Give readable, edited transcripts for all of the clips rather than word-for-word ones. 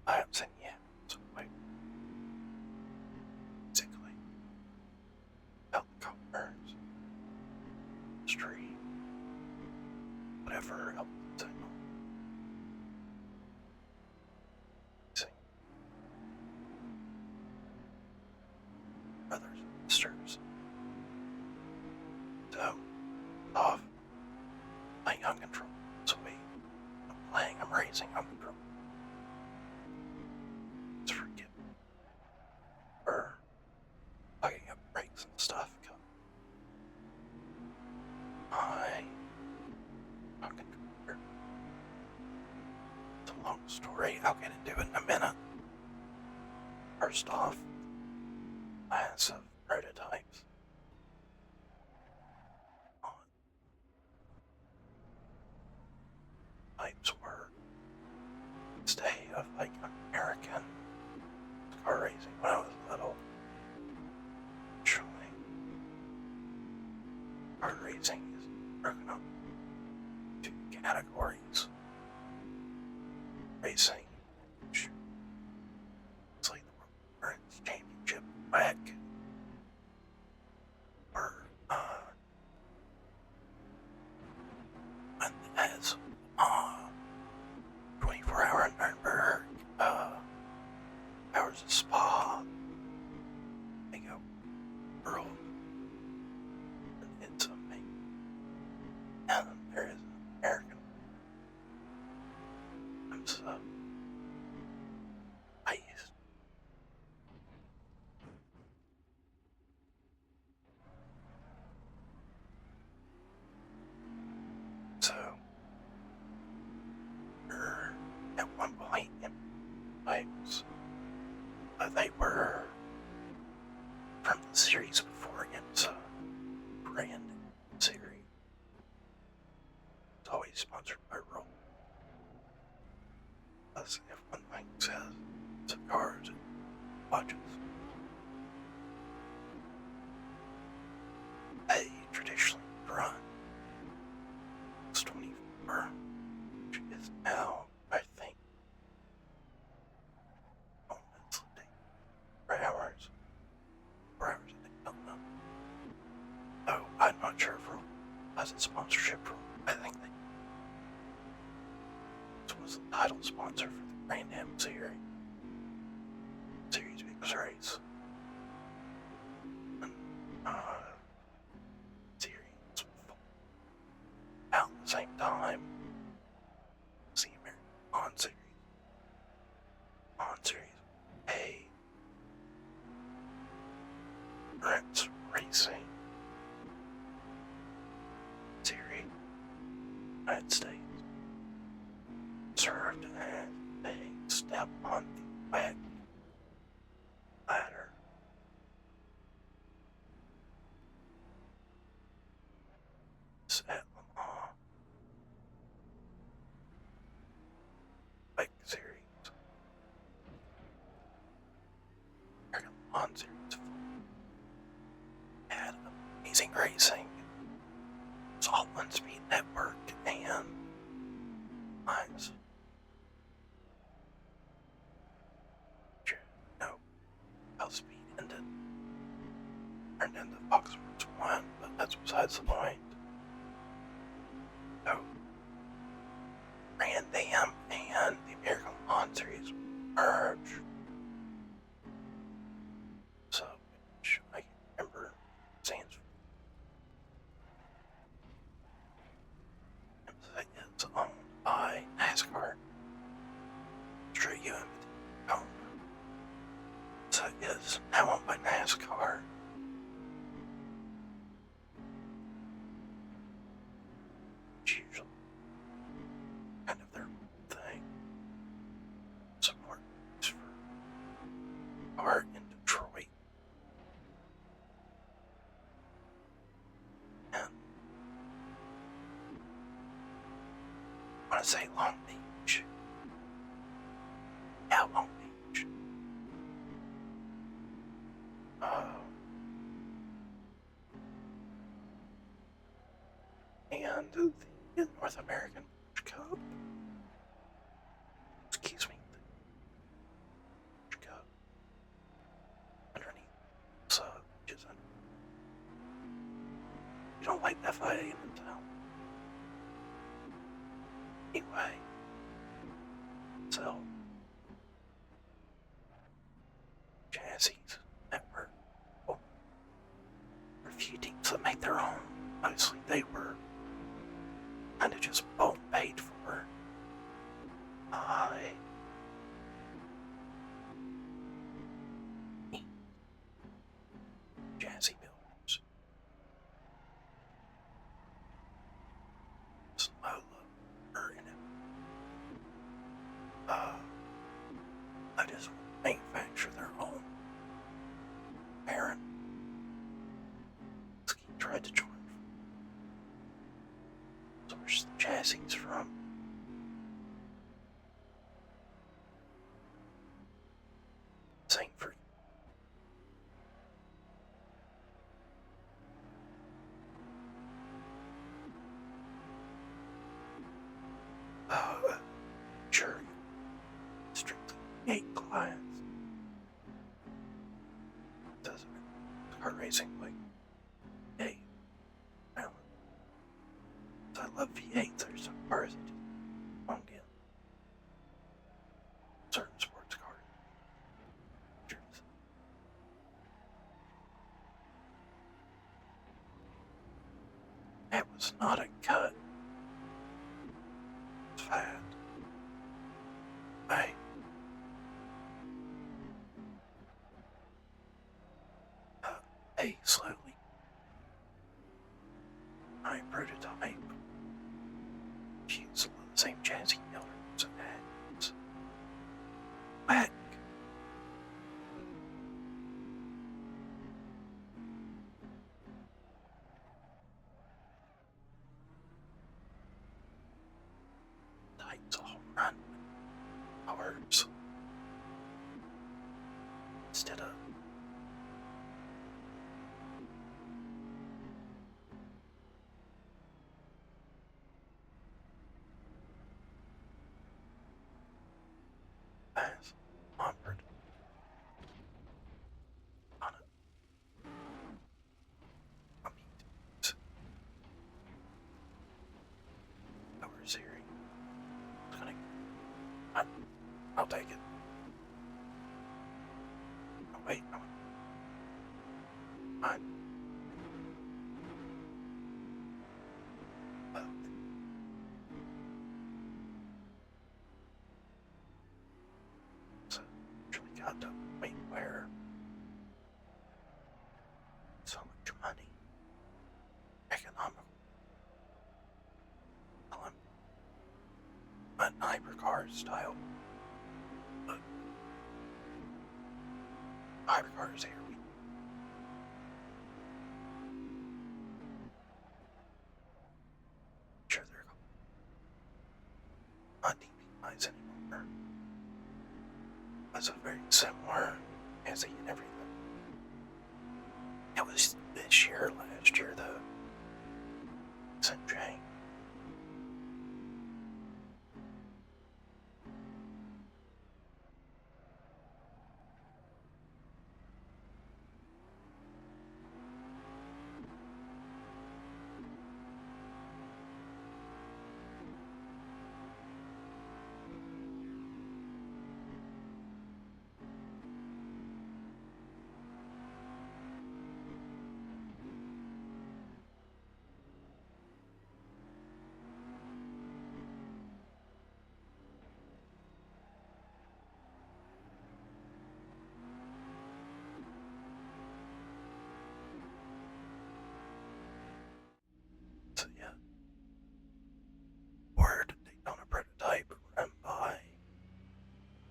laps and yaps, like basically helicopters, street, whatever else signal. See, brothers and sisters. So, off playing uncontrolled. So I'm racing uncontrolled. It's forgiven. Or plugging up brakes and stuff. My uncontroller. It's a long story. I'll get into it in a minute. First off, class of prototypes. Types were stay of like American car racing when I was little. Actually, car racing is broken up into categories. Racing, which is like the World Endurance Championship back, or as 24-hour Nuremberg, hours of Spa, they go world, and it's amazing. And there is an American. I'm so I used so at one point in lives, they were from the series before. It's a brand series. It's always sponsored by Roll. Plus, if one thing says it's of cars and watches, they traditionally run 24, which is now, I think, moments a day, 4 hours, 4 hours a day, I don't know. Oh, I'm not sure if Roll has a sponsorship rule. I think this was the title sponsor for the Grand Am series because race. And, series out at the same time. See American On series. On series. A Brent's Racing series. United States. Served as a step on the WEC ladder. At Lamar WEC series. American On series had amazing racing. Saltland Speed Network and Lines. No, how Speed ended. Turned into Fox Sports 1, but that's besides the point. So, Grand Am and the American Lawn Series merged. So, which I can remember stands for. It's owned by NASCAR. Sure, you own. So it is now owned by NASCAR. It's usually kind of their thing. Support for art in Detroit. And I want to say Long Beach. Yeah, Long Beach. And the North American Cup. Excuse me. don't like FIA in town. Anyway, so chassis that were a few teams that make their own. Mostly they were kind of just bought and paid for by chassis builders. Slow or in it. I just manufacture their own parent. Ski tried to join. Source the chassis from. Saintford. Sure. Strictly 8 clients. Doesn't car racing like V8. I love V8s. There's some cars that just won't get. Certain sports cars. That was not a cut. It's fat. Hey. Hey, slowly. My prototype. She uses the same chassis builders as Whack. Types a home run with powers instead of as onward on it. Our series. I'll take it. Oh, wait, no. Fine. So, really got to the point where so much money, economical, but hypercar style. Look, hypercars here. Sure, they're not DPIs anymore. That's a very similar as and everything. It was this year, last year, though. St. Jane. So, yeah. Word Daytona Prototype run by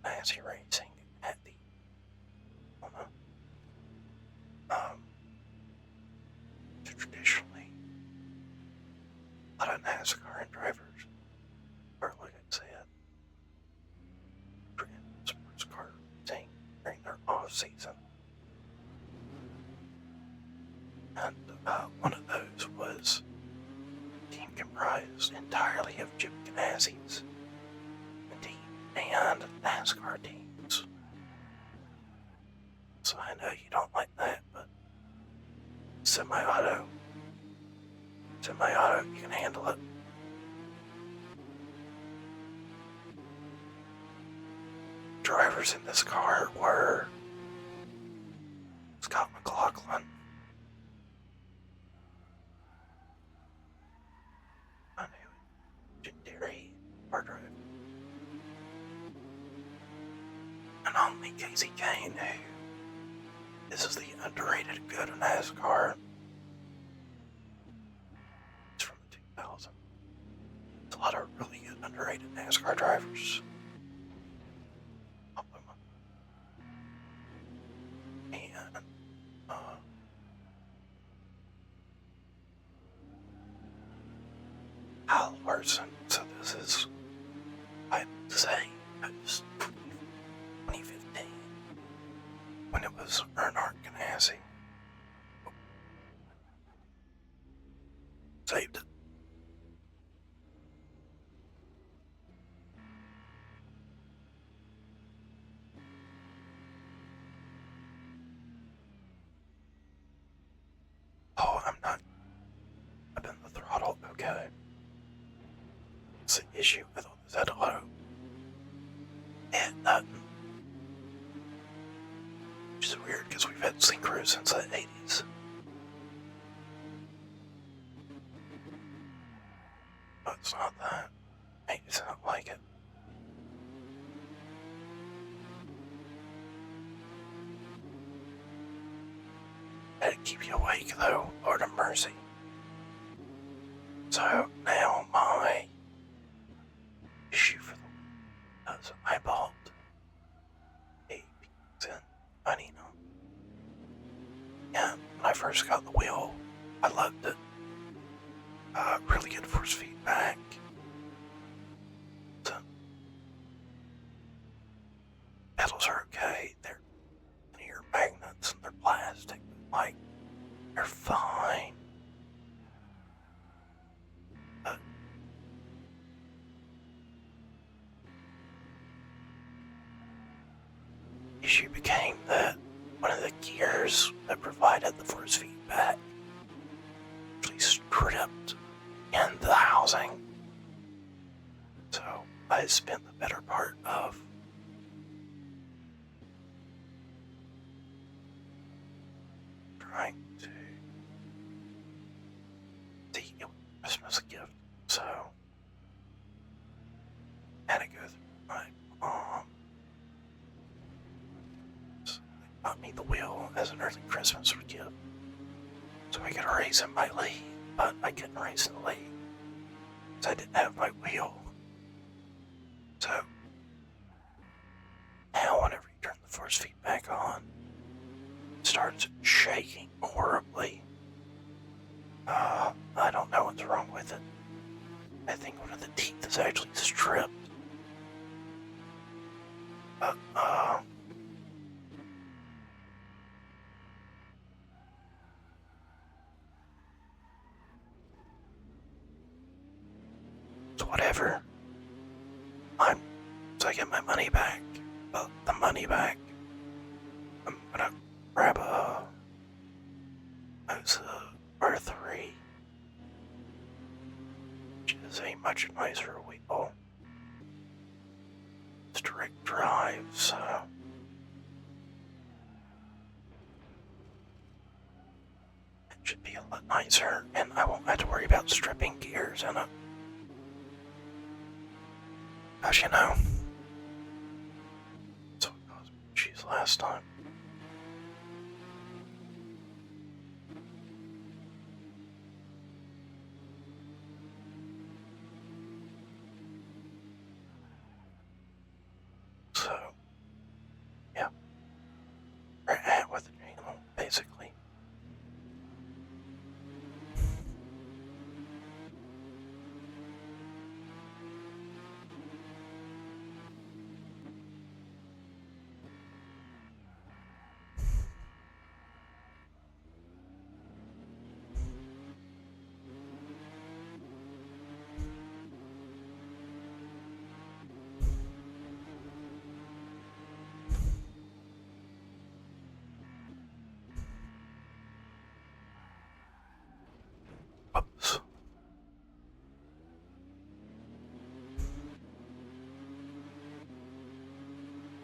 Nancy Racing at the traditionally a lot of NASCAR and drivers are, like I said, sports car racing during their off season. And one of those was a team comprised entirely of Chip Ganassi's team and NASCAR teams. So I know you don't like that, but semi-auto Semi-auto, you can handle it. Drivers in this car were Scott McLaughlin, legendary car driver, and only Casey Kane, who this is the underrated good in NASCAR. It's from the 2000s. There's a lot of really good underrated NASCAR drivers. And Kyle Larson. So this is, I'd say, it was 2015 when it was Earnhardt Ganassi. Saved it. Oh, I'm not up in the throttle. Okay. It's an issue. I thought this had auto. And nothing. Which is weird because we've had synchro since the 80s. But it's not that. Maybe it's not like it. Had to keep you awake though, Lord of mercy. So now my issue for the is I bought a P10 Honey. And when I first got the wheel, I loved it. Really good force feedback. So, pedals are okay. They're linear magnets and they're plastic. Like, they're fine. But the issue became that one of the gears that provided the force feedback actually stripped in the housing. So I spent the better part of trying to see it was a Christmas gift. So I had to go through my mom. So they got me the wheel as an early Christmas gift. So I could race in my lead, but I couldn't race in the lead because I didn't have my wheel. So now whenever you turn the force feedback on, it starts shaking horribly. I don't know what's wrong with it. I think one of the teeth is actually stripped. So whatever. So I get my money back. The money back. I'm gonna grab a R3, which is a much nicer wheel. It's direct drive, so it should be a lot nicer, and I won't have to worry about stripping gears in it. As you know, that's what caused me issues last time. So, yeah, we're at with the channel, basically.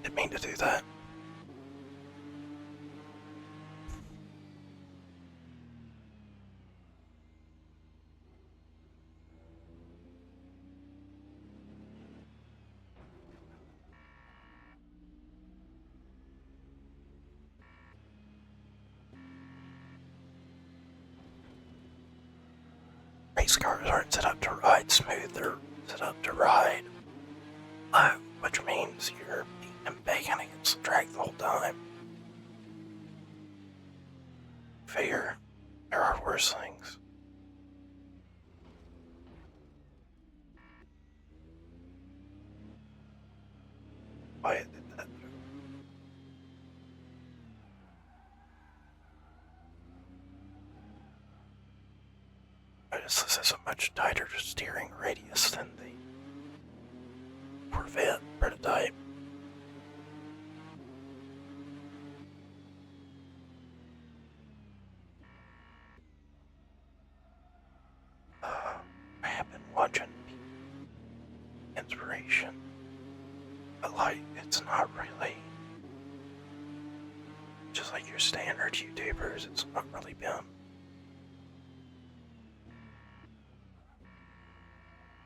Didn't mean to do that. Race cars aren't set up to ride smooth, they're set up to ride low, which means you're beating and banging against the track the whole time. Fair. There are worse things. Why it did that? Notice this has a much tighter steering radius than the Corvette prototype. I have been watching Inspiration, but like, it's not really just like your standard YouTubers, it's not really been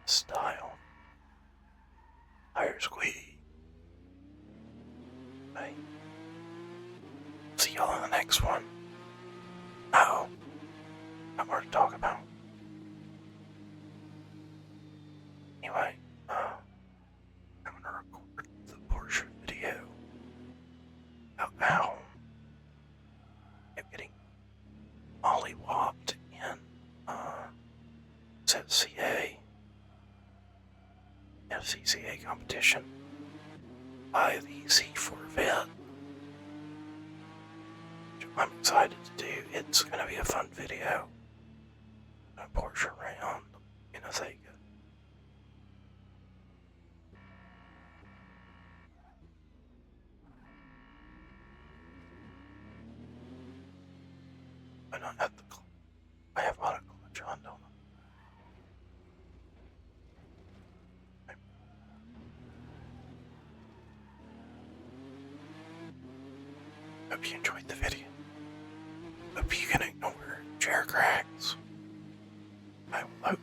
style. Tire squeeze. Right. See y'all in the next one. Oh, not more to talk about. Anyway, I'm gonna record the Porsche video about how I'm getting mollywopped in ZCA FCCA competition by the Z4 Vet, which I'm excited to do. It's gonna be a fun video. A Porsche around in a Sega. I don't have the clutch. I have a lot of clutch on, don't I? Hope you enjoyed the video. Hope you can ignore chair cracks. I will